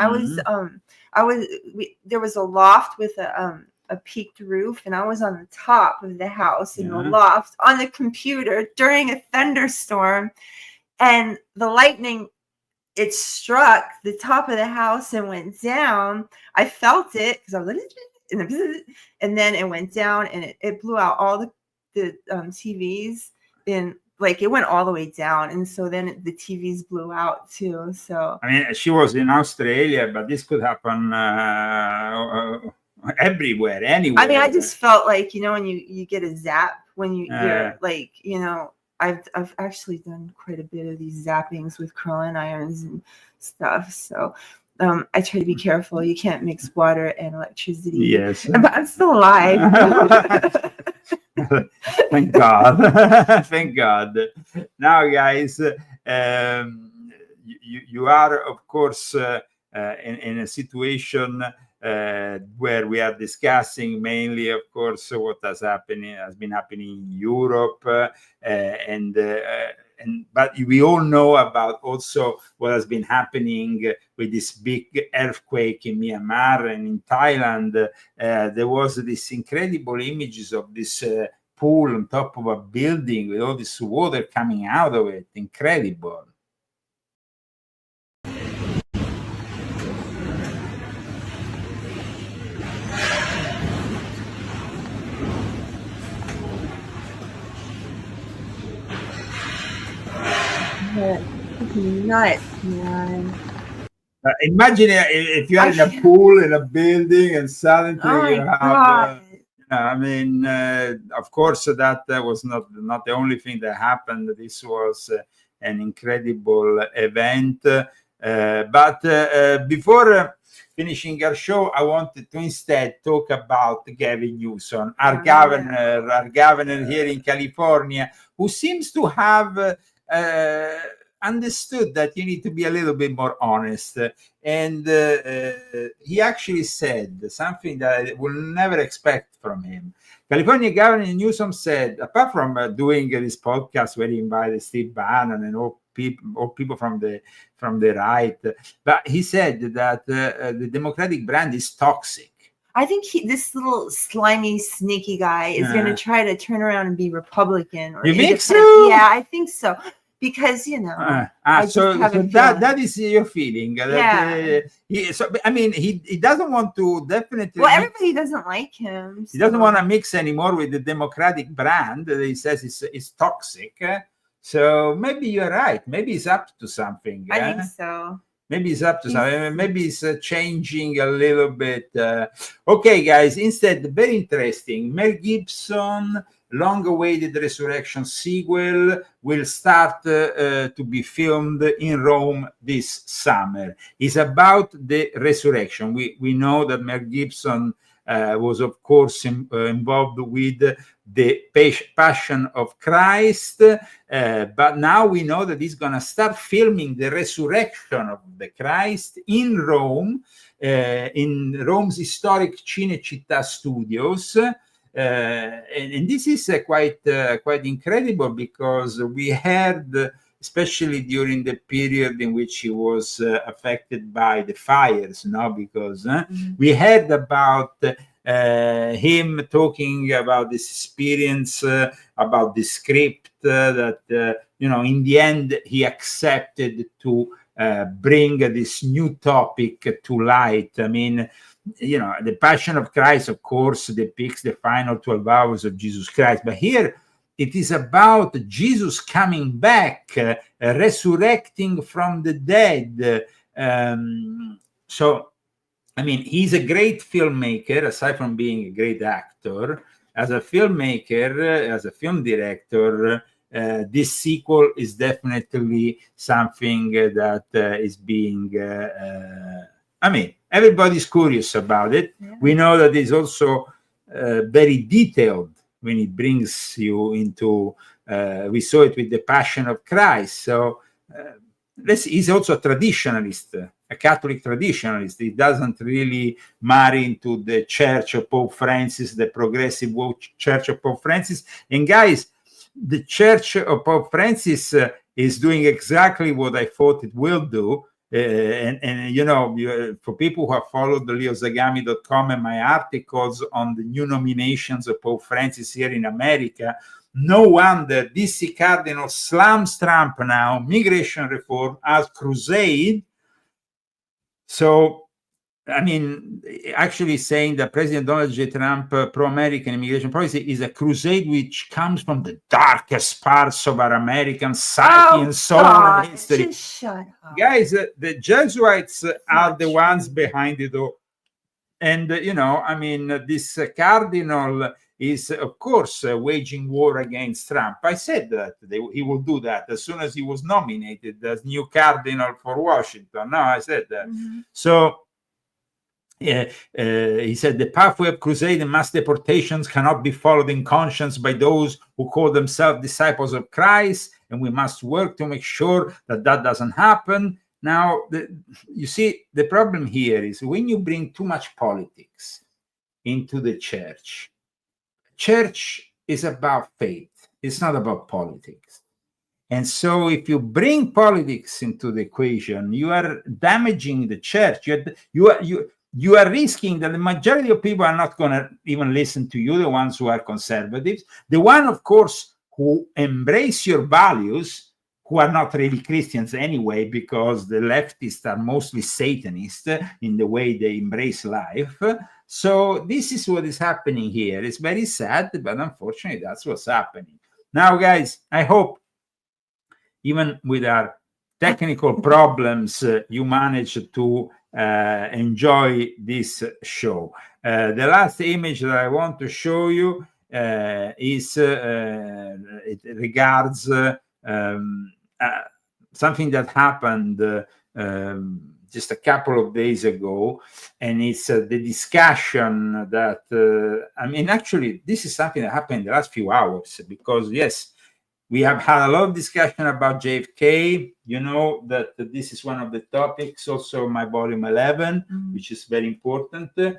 there was a loft with a peaked roof, and I was on the top of the house in the loft on the computer during a thunderstorm, and the lightning, it struck the top of the house and went down. I felt it because I was like, and then it went down, and it blew out all the TVs in like it went all the way down, and so then the TVs blew out too. So
I mean, she was in Australia, but this could happen everywhere, anywhere.
I mean, I just felt like, you know, when you get a zap when you're like, you know, I've actually done quite a bit of these zappings with curling irons and stuff. So I try to be careful. You can't mix water and electricity.
Yes.
But I'm still alive.
Thank God. Thank God. Now, guys, you are, of course, in a situation where we are discussing mainly, of course, what has been happening in Europe, but we all know about also what has been happening with this big earthquake in Myanmar and in Thailand. There was this incredible images of this pool on top of a building with all this water coming out of it. Incredible.
Nuts, man.
Imagine if you are in a pool in a building and suddenly you have. I mean, of course, that was not the only thing that happened. This was an incredible event. But before finishing our show, I wanted to instead talk about Gavin Newsom, our governor here in California, who seems to have understood that you need to be a little bit more honest. And he actually said something that I will never expect from him. California Governor Newsom said, apart from doing this podcast where he invited Steve Bannon and all people from the right, but he said that the Democratic brand is toxic.
I think this little slimy, sneaky guy is going to try to turn around and be Republican. Or
you think so?
Yeah, I think so. Because, you know,
that is your feeling. I mean, he doesn't want to definitely.
Well, everybody doesn't like him.
He doesn't want to mix anymore with the Democratic brand. He says it's toxic. So maybe you're right. Maybe he's up to something.
I think so.
Maybe it's up to something. Maybe it's changing a little bit. Okay, guys. Instead, very interesting. Mel Gibson. Long-awaited Resurrection sequel will start to be filmed in Rome this summer. It's about the resurrection. We know that Mel Gibson was, of course, involved with the Passion of Christ, but now we know that he's going to start filming the resurrection of the Christ in Rome, in Rome's historic Cinecittà Studios. And this is quite incredible, because we heard, especially during the period in which he was affected by the fires, because we heard about him talking about this experience, about the script that in the end he accepted to bring this new topic to light. I mean, the Passion of Christ, of course, depicts the final 12 hours of Jesus Christ. But here it is about Jesus coming back, resurrecting from the dead. So, I mean, he's a great filmmaker, aside from being a great actor. As a filmmaker, as a film director, this sequel is definitely something that is being... everybody's curious about it. Yeah. We know that it's also very detailed when it brings you into, we saw it with the Passion of Christ. So he's also a traditionalist, a Catholic traditionalist. He doesn't really marry into the Church of Pope Francis, the progressive Church of Pope Francis. And guys, the Church of Pope Francis is doing exactly what I thought it will do. For people who have followed the leozagami.com and my articles on the new nominations of Pope Francis here in America, no wonder DC Cardinal slams Trump now, migration reform as crusade. So I mean, actually saying that President Donald J. Trump pro-American immigration policy is a crusade which comes from the darkest parts of our American psyche and soul and history.
Just shut up.
Guys, the Jesuits are the ones behind it all. And, you know, I mean, this cardinal is, of course, waging war against Trump. I said that he will do that as soon as he was nominated as new cardinal for Washington. No, I said that. So, he said the pathway of crusade and mass deportations cannot be followed in conscience by those who call themselves disciples of Christ, and we must work to make sure that that doesn't happen. Now, you see, the problem here is when you bring too much politics into the church, church is about faith. It's not about politics. And so if you bring politics into the equation, you are damaging the church. You are risking that the majority of people are not going to even listen to you, the ones who are conservatives. The one, of course, who embrace your values, who are not really Christians anyway, because the leftists are mostly Satanists in the way they embrace life. So this is what is happening here. It's very sad, but unfortunately, that's what's happening. Now, guys, I hope even with our technical problems, you managed to enjoy this show. The last image that I want to show you is it regards something that happened just a couple of days ago, and it's the discussion that I mean, actually, this is something that happened in the last few hours, because yes, we have had a lot of discussion about JFK. You know that this is one of the topics, also my volume 11, which is very important, the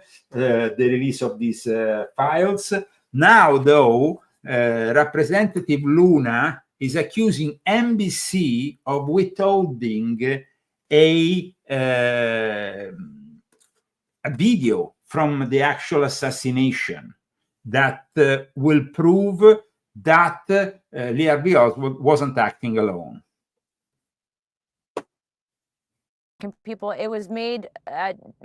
release of these files. Now, though, Representative Luna is accusing NBC of withholding a video from the actual assassination that will prove that Lee Harvey Oswald wasn't acting alone.
People, it was made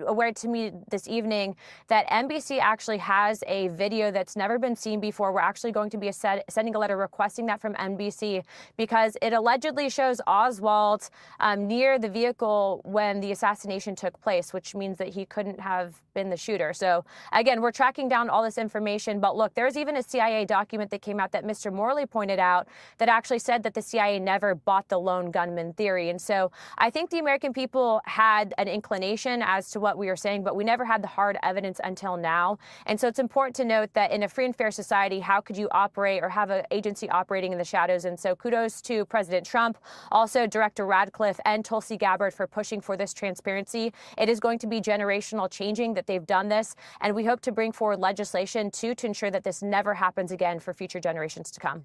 aware to me this evening that NBC actually has a video that's never been seen before. We're actually going to be sending a letter requesting that from NBC, because it allegedly shows Oswald near the vehicle when the assassination took place, which means that he couldn't have been the shooter. So again, we're tracking down all this information. But look, there's even a CIA document that came out that Mr. Morley pointed out that actually said that the CIA never bought the lone gunman theory. And so I think the American people had an inclination as to what we were saying, but we never had the hard evidence until now. And so it's important to note that in a free and fair society, how could you operate or have an agency operating in the shadows? And so kudos to President Trump, also Director Radcliffe and Tulsi Gabbard for pushing for this transparency. It is going to be generational changing that they've done this, and we hope to bring forward legislation to ensure that this never happens again for future generations to come.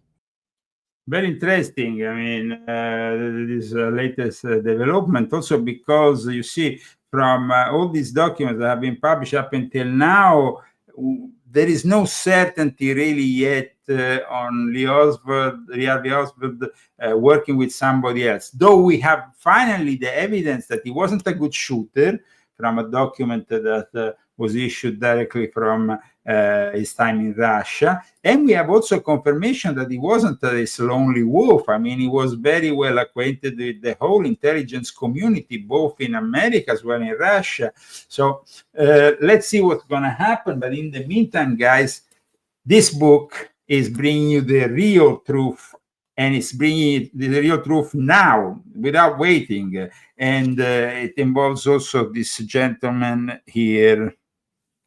Very interesting. I mean, this latest development also, because you see from all these documents that have been published up until now, there is no certainty really yet on Lee Harvey Oswald working with somebody else. Though we have finally the evidence that he wasn't a good shooter from a document that was issued directly from his time in Russia. And we have also confirmation that he wasn't this lonely wolf. I mean, he was very well acquainted with the whole intelligence community, both in America as well in Russia. So let's see what's going to happen. But in the meantime, guys, this book is bringing you the real truth, and it's bringing the real truth now without waiting. And it involves also this gentleman here.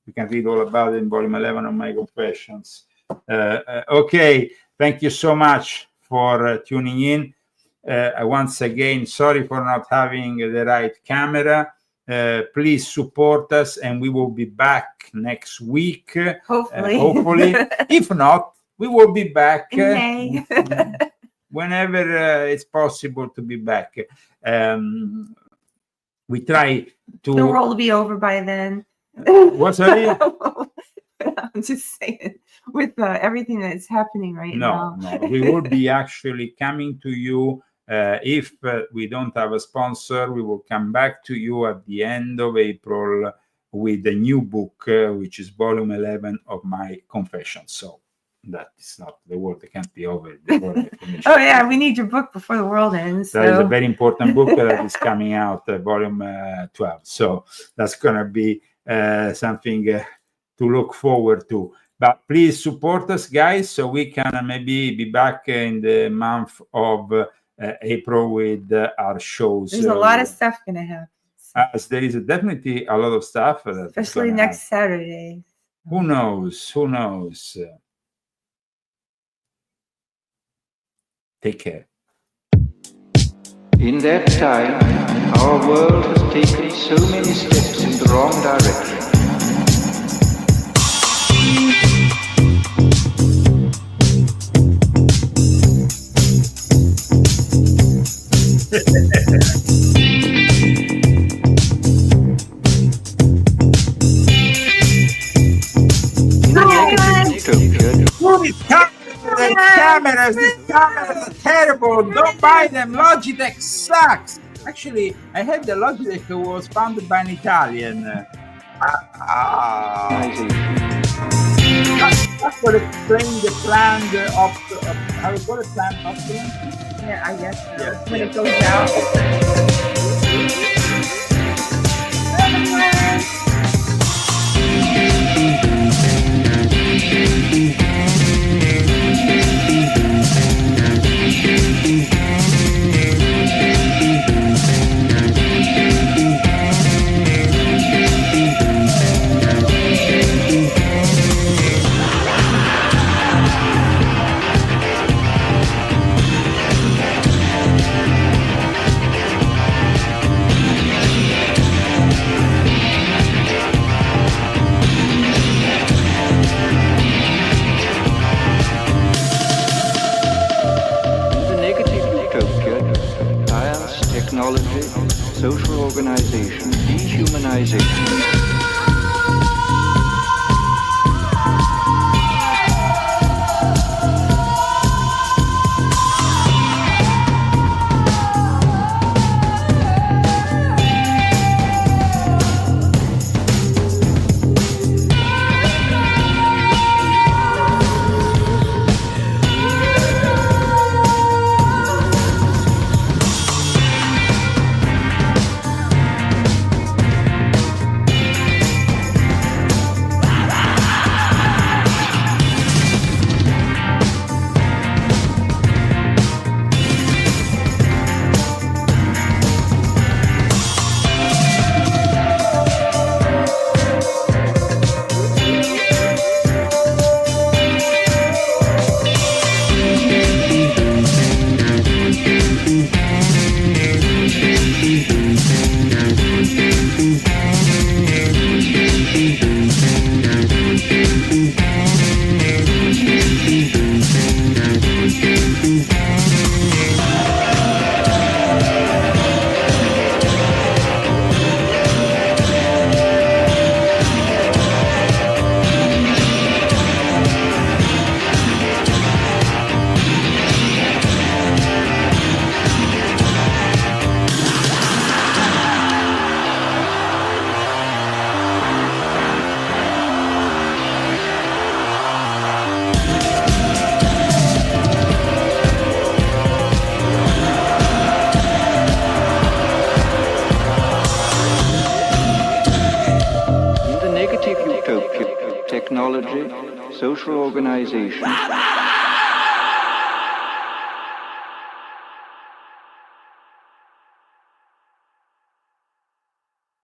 You can read all about it in volume 11 of my confessions. Okay, thank you so much for tuning in. Once again, sorry for not having the right camera. Please support us, and we will be back next week. Hopefully. If not, we will be back whenever it's possible to be back. We try to...
The world will be over by then.
What's that?
I'm just saying, with everything that's happening right now.
No, we will be actually coming to you. If we don't have a sponsor, we will come back to you at the end of April with the new book, which is volume 11 of my confession. So that is not, the world can't be over before I finish.
Oh yeah, we need your book before the world ends.
That is a very important book that is coming out, volume 12. So that's going to be something to look forward to. But please support us, guys, so we can maybe be back in the month of April with our shows.
There's a lot of stuff going to happen.
There is definitely a lot of stuff.
Especially next Saturday.
Who knows? Who knows? Take care.
In that time, our world has taken so many steps in the wrong direction.
These cameras are terrible. Don't buy them. Logitech sucks. Actually, I heard the Logitech was founded by an Italian. That's what explains the planned how we call it, planned obsolescence?
Yeah, I guess so.
Yes,
when
yes.
it goes out.
Technology, social organization, dehumanization. Technology, social organization.